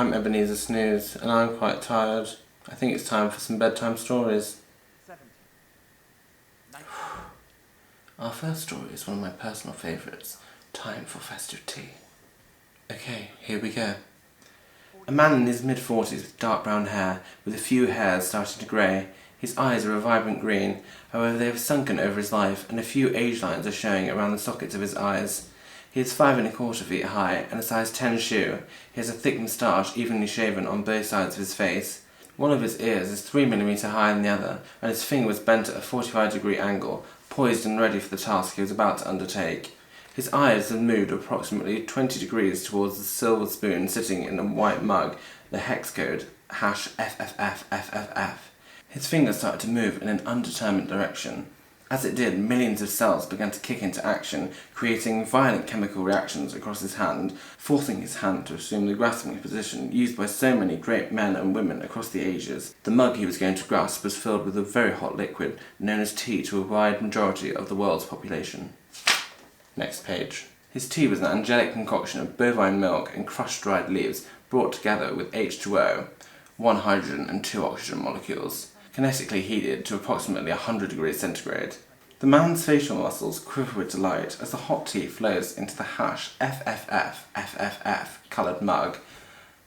I'm Ebenezer Snooze, and I'm quite tired. I think it's time for some bedtime stories. Our first story is one of my personal favourites, Time for Festive Tea. Okay, here we go. A man in his mid-40s with dark brown hair, with a few hairs starting to grey. His eyes are a vibrant green, however they have sunken over his life, and a few age lines are showing around the sockets of his eyes. He is 5¼ feet high, and a size 10 shoe. He has a thick moustache evenly shaven on both sides of his face. One of his ears is 3mm higher than the other, and his finger was bent at a 45-degree angle, poised and ready for the task he was about to undertake. His eyes had moved approximately 20 degrees towards the silver spoon sitting in a white mug, the hex code, #FFFFFF. His finger started to move in an undetermined direction. As it did, millions of cells began to kick into action, creating violent chemical reactions across his hand, forcing his hand to assume the grasping position used by so many great men and women across the ages. The mug he was going to grasp was filled with a very hot liquid, known as tea to a wide majority of the world's population. Next page. His tea was an angelic concoction of bovine milk and crushed dried leaves brought together with H2O, 1 hydrogen and 2 oxygen molecules, kinetically heated to approximately 100 degrees centigrade. The facial muscles quiver with delight as the hot tea flows into the #FFFFFF coloured mug.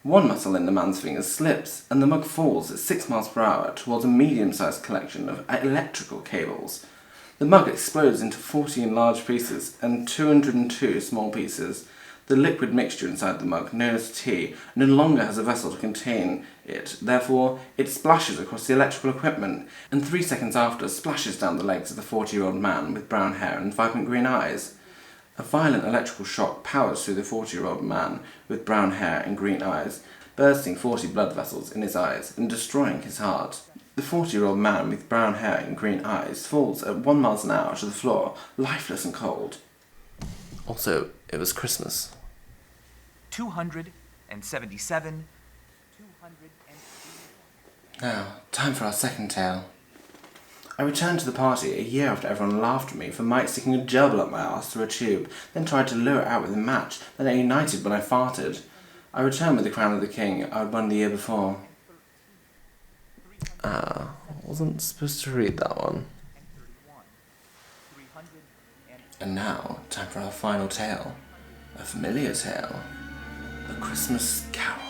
One muscle in the man's fingers slips, and the mug falls at 6 miles per hour towards a medium-sized collection of electrical cables. The mug explodes into 14 large pieces and 202 small pieces. The liquid mixture inside the mug, known as tea, no longer has a vessel to contain it, therefore it splashes across the electrical equipment, and 3 seconds after splashes down the legs of the 40-year-old man with brown hair and vibrant green eyes. A violent electrical shock powers through the 40-year-old man with brown hair and green eyes, bursting 40 blood vessels in his eyes and destroying his heart. The 40-year-old man with brown hair and green eyes falls at 1 mile an hour to the floor, lifeless and cold. Also, it was Christmas. 277. Now, time for our second tale. I returned to the party a year after everyone laughed at me for Mike sticking a gerbil up my arse through a tube, then tried to lure it out with a match, then it ignited when I farted. I returned with the crown of the king I had won the year before. I wasn't supposed to read that one. And now, time for our final tale. A familiar tale. A Christmas Carol.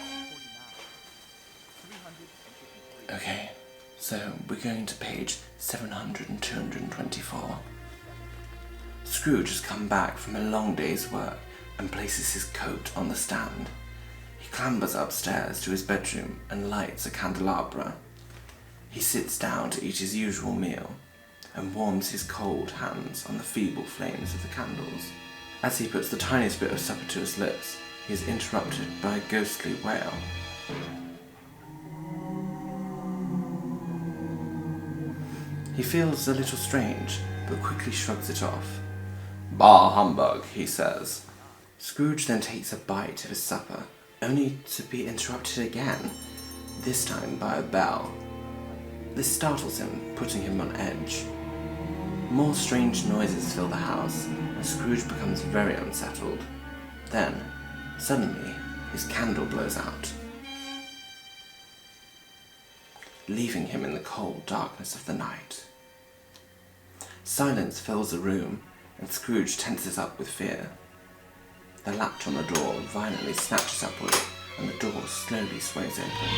Okay, so we're going to page 700 and 224. Scrooge has come back from a long day's work and places his coat on the stand. He clambers upstairs to his bedroom and lights a candelabra. He sits down to eat his usual meal and warms his cold hands on the feeble flames of the candles. As he puts the tiniest bit of supper to his lips, he is interrupted by a ghostly wail. He feels a little strange, but quickly shrugs it off. "Bah humbug," he says. Scrooge then takes a bite of his supper, only to be interrupted again, this time by a bell. This startles him, putting him on edge. More strange noises fill the house, and Scrooge becomes very unsettled. Then, suddenly, his candle blows out, leaving him in the cold darkness of the night. Silence fills the room, and Scrooge tenses up with fear. The latch on the door violently snatches upward, and the door slowly sways open.